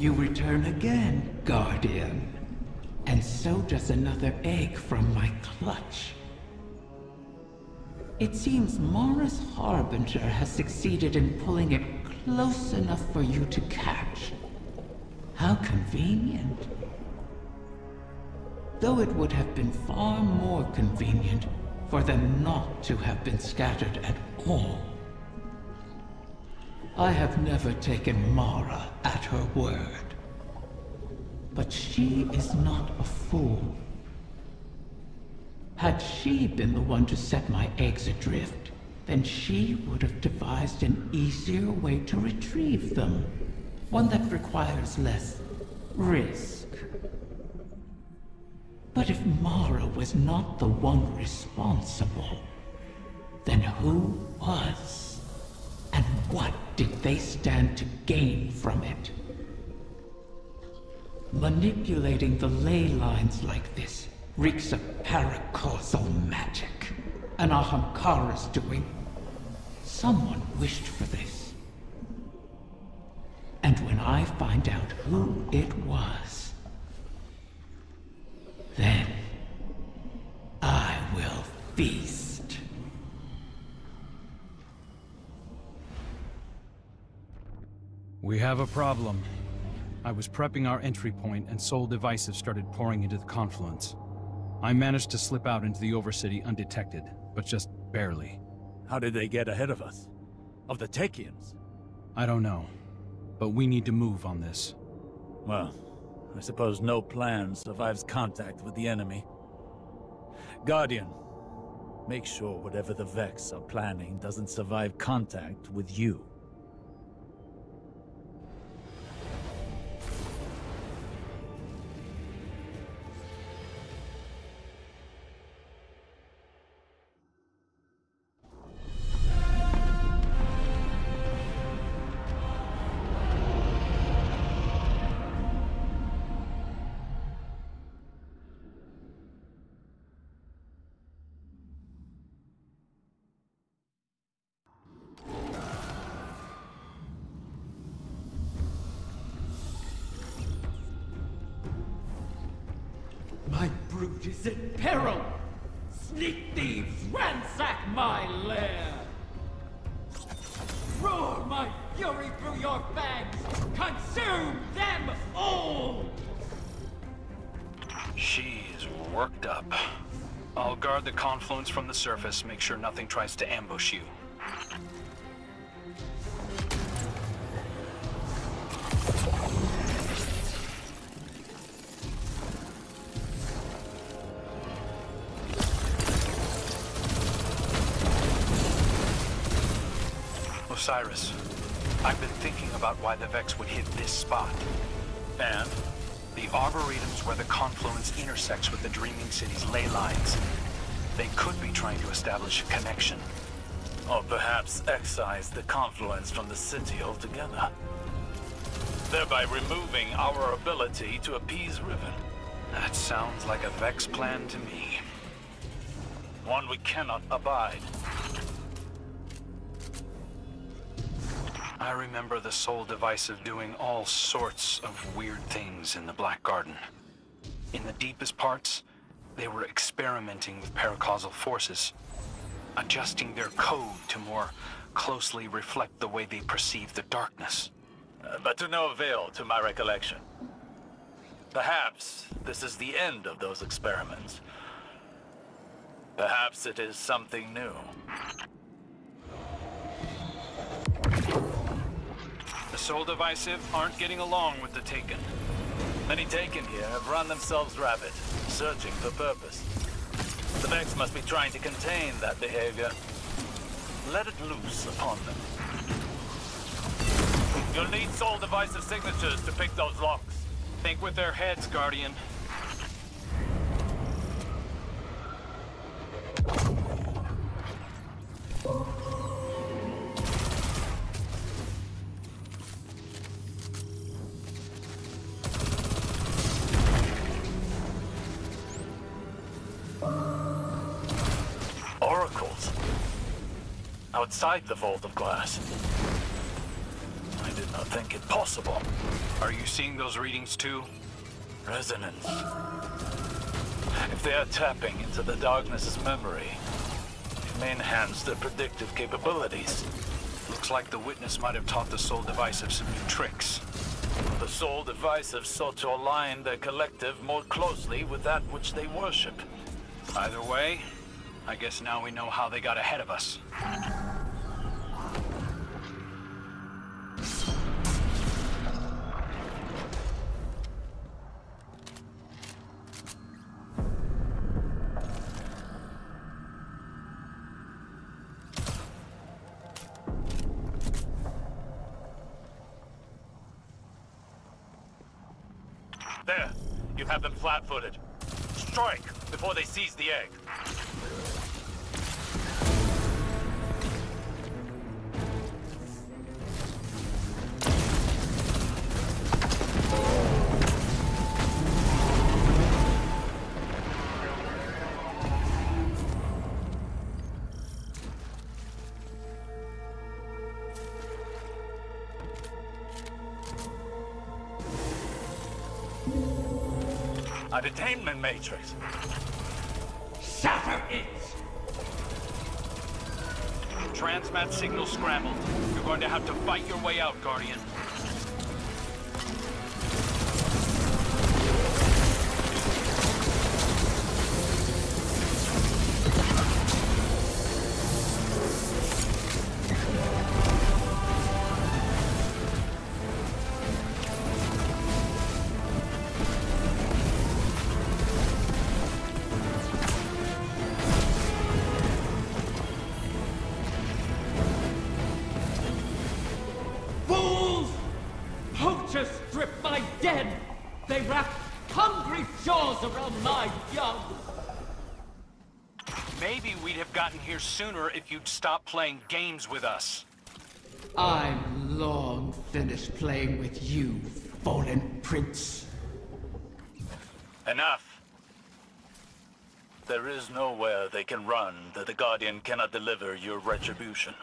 You return again, Guardian. And so does another egg from my clutch. It seems Mara's Harbinger has succeeded in pulling it close enough for you to catch. How convenient. Though it would have been far more convenient for them not to have been scattered at all. I have never taken Mara at her word. But she is not a fool. Had she been the one to set my eggs adrift, then she would have devised an easier way to retrieve them. One that requires less risk. But if Mara was not the one responsible, then who was? And what did they stand to gain from it? Manipulating the ley lines like this reeks of paracausal magic. An Ahamkara's doing. Someone wished for this. And when I find out who it was, then I will feast. We have a problem. I was prepping our entry point and Sol Divisive started pouring into the confluence. I managed to slip out into the Overcity undetected, but just barely. How did they get ahead of us? Of the Techians? I don't know, but we need to move on this. Well, I suppose no plan survives contact with the enemy. Guardian, make sure whatever the Vex are planning doesn't survive contact with you. My brood is in peril! Sneak thieves ransack my lair! Roar my fury through your fangs! Consume them all! She is worked up. I'll guard the confluence from the surface, make sure nothing tries to ambush you. Osiris, I've been thinking about why the Vex would hit this spot. And? The Arboretum's where the confluence intersects with the Dreaming City's ley lines. They could be trying to establish a connection. Or perhaps excise the confluence from the city altogether. Thereby removing our ability to appease Riven. That sounds like a Vex plan to me. One we cannot abide. I remember the Sol Divisive doing all sorts of weird things in the Black Garden. In the deepest parts, they were experimenting with paracausal forces, adjusting their code to more closely reflect the way they perceive the darkness. But to no avail to my recollection. Perhaps this is the end of those experiments. Perhaps it is something new. The Sol Divisive aren't getting along with the Taken. Many Taken here have run themselves rabbit, searching for purpose. The Vex must be trying to contain that behavior. Let it loose upon them. You'll need Sol Divisive signatures to pick those locks. Think with their heads, Guardian. Outside the vault of glass. I did not think it possible. Are you seeing those readings too? Resonance. If they are tapping into the darkness's memory, it may enhance their predictive capabilities. Looks like the witness might have taught the Soul Divisive some new tricks. The Soul Divisive sought to align their collective more closely with that which they worship. Either way, I guess now we know how they got ahead of us. There! You have them flat-footed. Strike before they seize the egg. A detainment matrix. Shatter it! Transmat signal scrambled. You're going to have to fight your way out, Guardian. Poachers strip my dead! They wrap hungry jaws around my young! Maybe we'd have gotten here sooner if you'd stopped playing games with us. I'm long finished playing with you, fallen prince. Enough. There is nowhere they can run that the Guardian cannot deliver your retribution.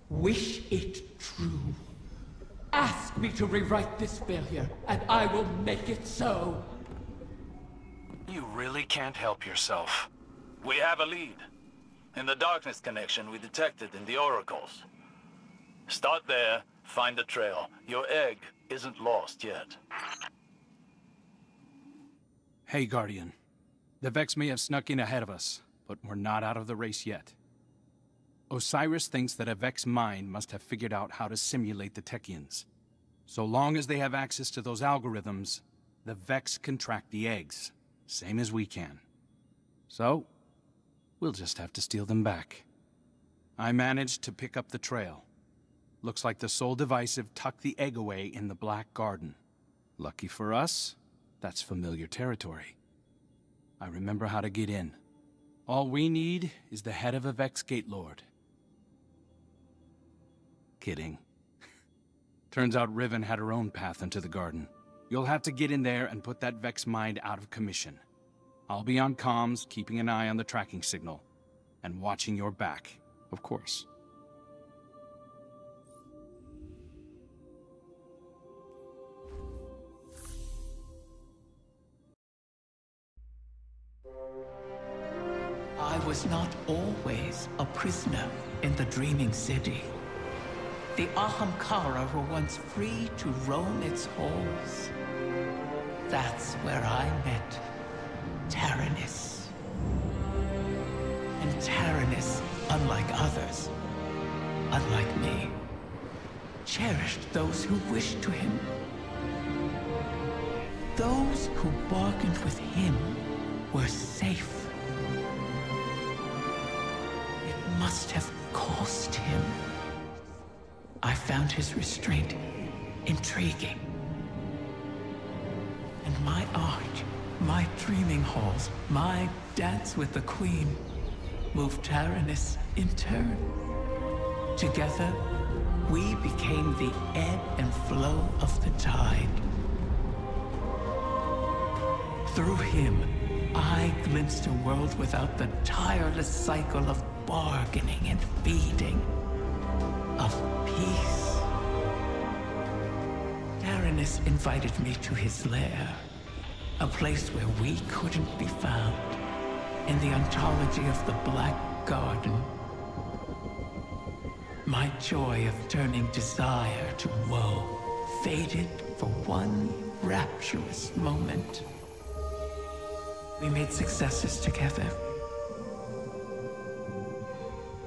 Wish it true. Ask me to rewrite this failure, and I will make it so. You really can't help yourself. We have a lead. In the darkness connection we detected in the oracles. Start there, find the trail. Your egg isn't lost yet. Hey, Guardian. The Vex may have snuck in ahead of us, but we're not out of the race yet. Osiris thinks that a Vex mind must have figured out how to simulate the Techians. So long as they have access to those algorithms, the Vex can track the eggs, same as we can. So, we'll just have to steal them back. I managed to pick up the trail. Looks like the Soul Divisive tucked the egg away in the Black Garden. Lucky for us, that's familiar territory. I remember how to get in. All we need is the head of a Vex Gate Lord. Kidding. Turns out Riven had her own path into the garden. You'll have to get in there and put that Vex mind out of commission. I'll be on comms, keeping an eye on the tracking signal. And watching your back, of course. I was not always a prisoner in the dreaming city. The Ahamkara were once free to roam its halls. That's where I met Taranis. And Taranis, unlike others, unlike me, cherished those who wished to him. Those who bargained with him were safe. It must have cost him. I found his restraint intriguing. And my art, my dreaming halls, my dance with the queen, moved Taranis in turn. Together, we became the ebb and flow of the tide. Through him, I glimpsed a world without the tireless cycle of bargaining and feeding. Of peace. Taranis invited me to his lair, a place where we couldn't be found, in the ontology of the Black Garden. My joy of turning desire to woe faded for one rapturous moment. We made successes together.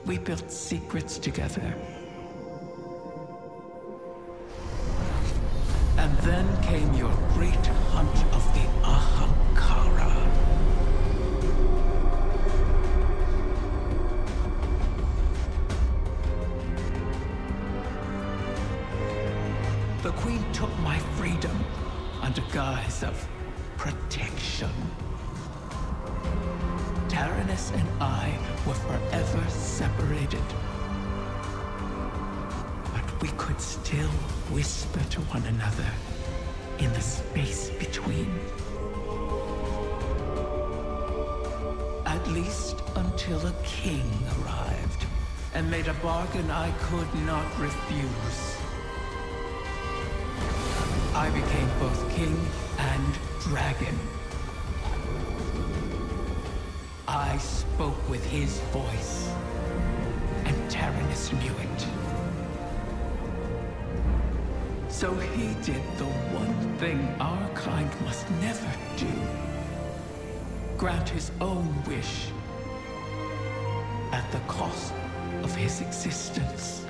We built secrets together. And then came your great hunt of the Ahamkara. The Queen took my freedom under guise of protection. Taranis and I were forever separated. But we could still whisper to one another in the space between. At least until a king arrived and made a bargain I could not refuse. I became both king and dragon. I spoke with his voice, and Taranis knew it. So he did the one thing our kind must never do. Grant his own wish at the cost of his existence.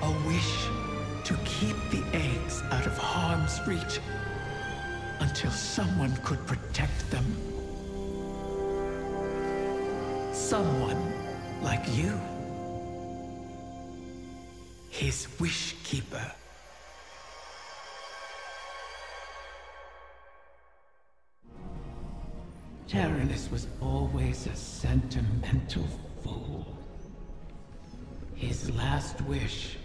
A wish to keep the eggs out of harm's reach until someone could protect them. Someone like you. His wish keeper. Taranis was always a sentimental fool. His last wish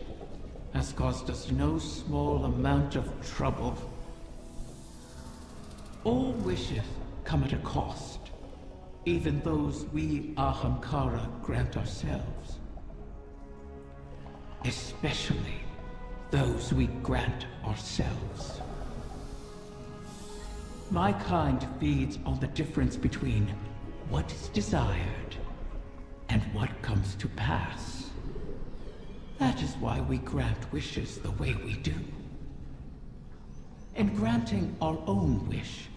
has caused us no small amount of trouble. All wishes come at a cost, even those we Ahamkara grant ourselves. Especially those we grant ourselves. My kind feeds on the difference between what is desired and what comes to pass. That is why we grant wishes the way we do. In granting our own wish,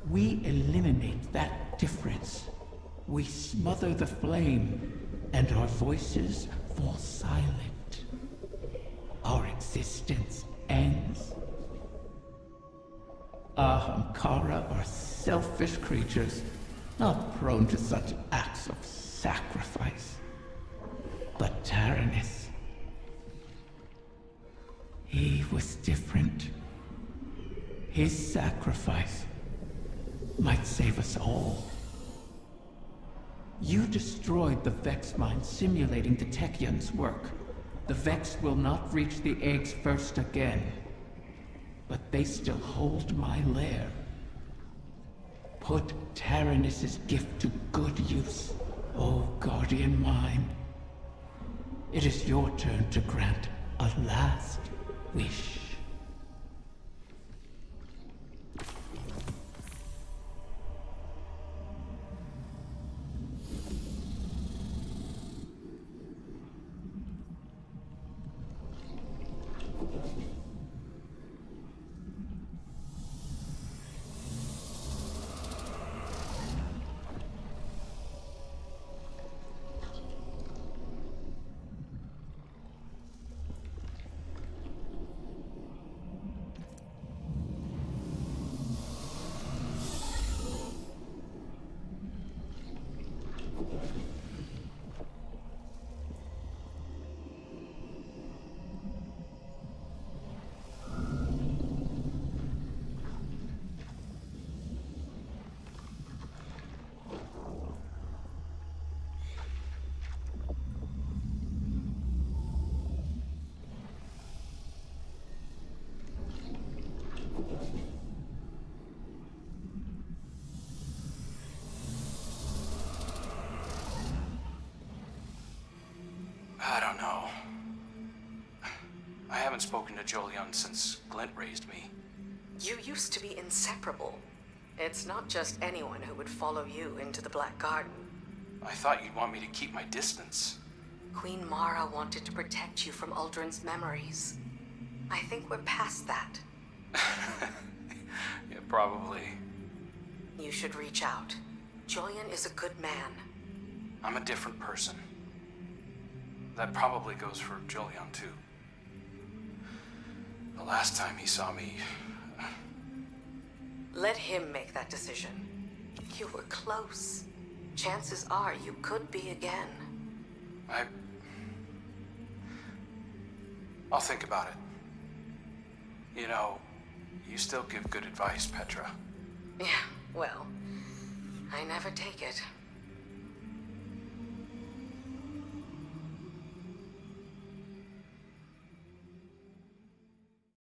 we eliminate that difference. We smother the flame, and our voices fall silent. Our existence ends. Ahamkara are selfish creatures, not prone to such acts of sacrifice. But Taranis, he was different. His sacrifice might save us all. You destroyed the Vex mine simulating the Techion's work. The Vex will not reach the eggs first again. But they still hold my lair. Put Taranis' gift to good use, O guardian mine. It is your turn to grant a last wish. I haven't spoken to Jolyon since Glint raised me. You used to be inseparable. It's not just anyone who would follow you into the Black Garden. I thought you'd want me to keep my distance. Queen Mara wanted to protect you from Uldren's memories. I think we're past that. Yeah, probably. You should reach out. Jolyon is a good man. I'm a different person. That probably goes for Jolyon, too. The last time he saw me... Let him make that decision. You were close. Chances are you could be again. I'll think about it. You know, you still give good advice, Petra. Yeah, well, I never take it.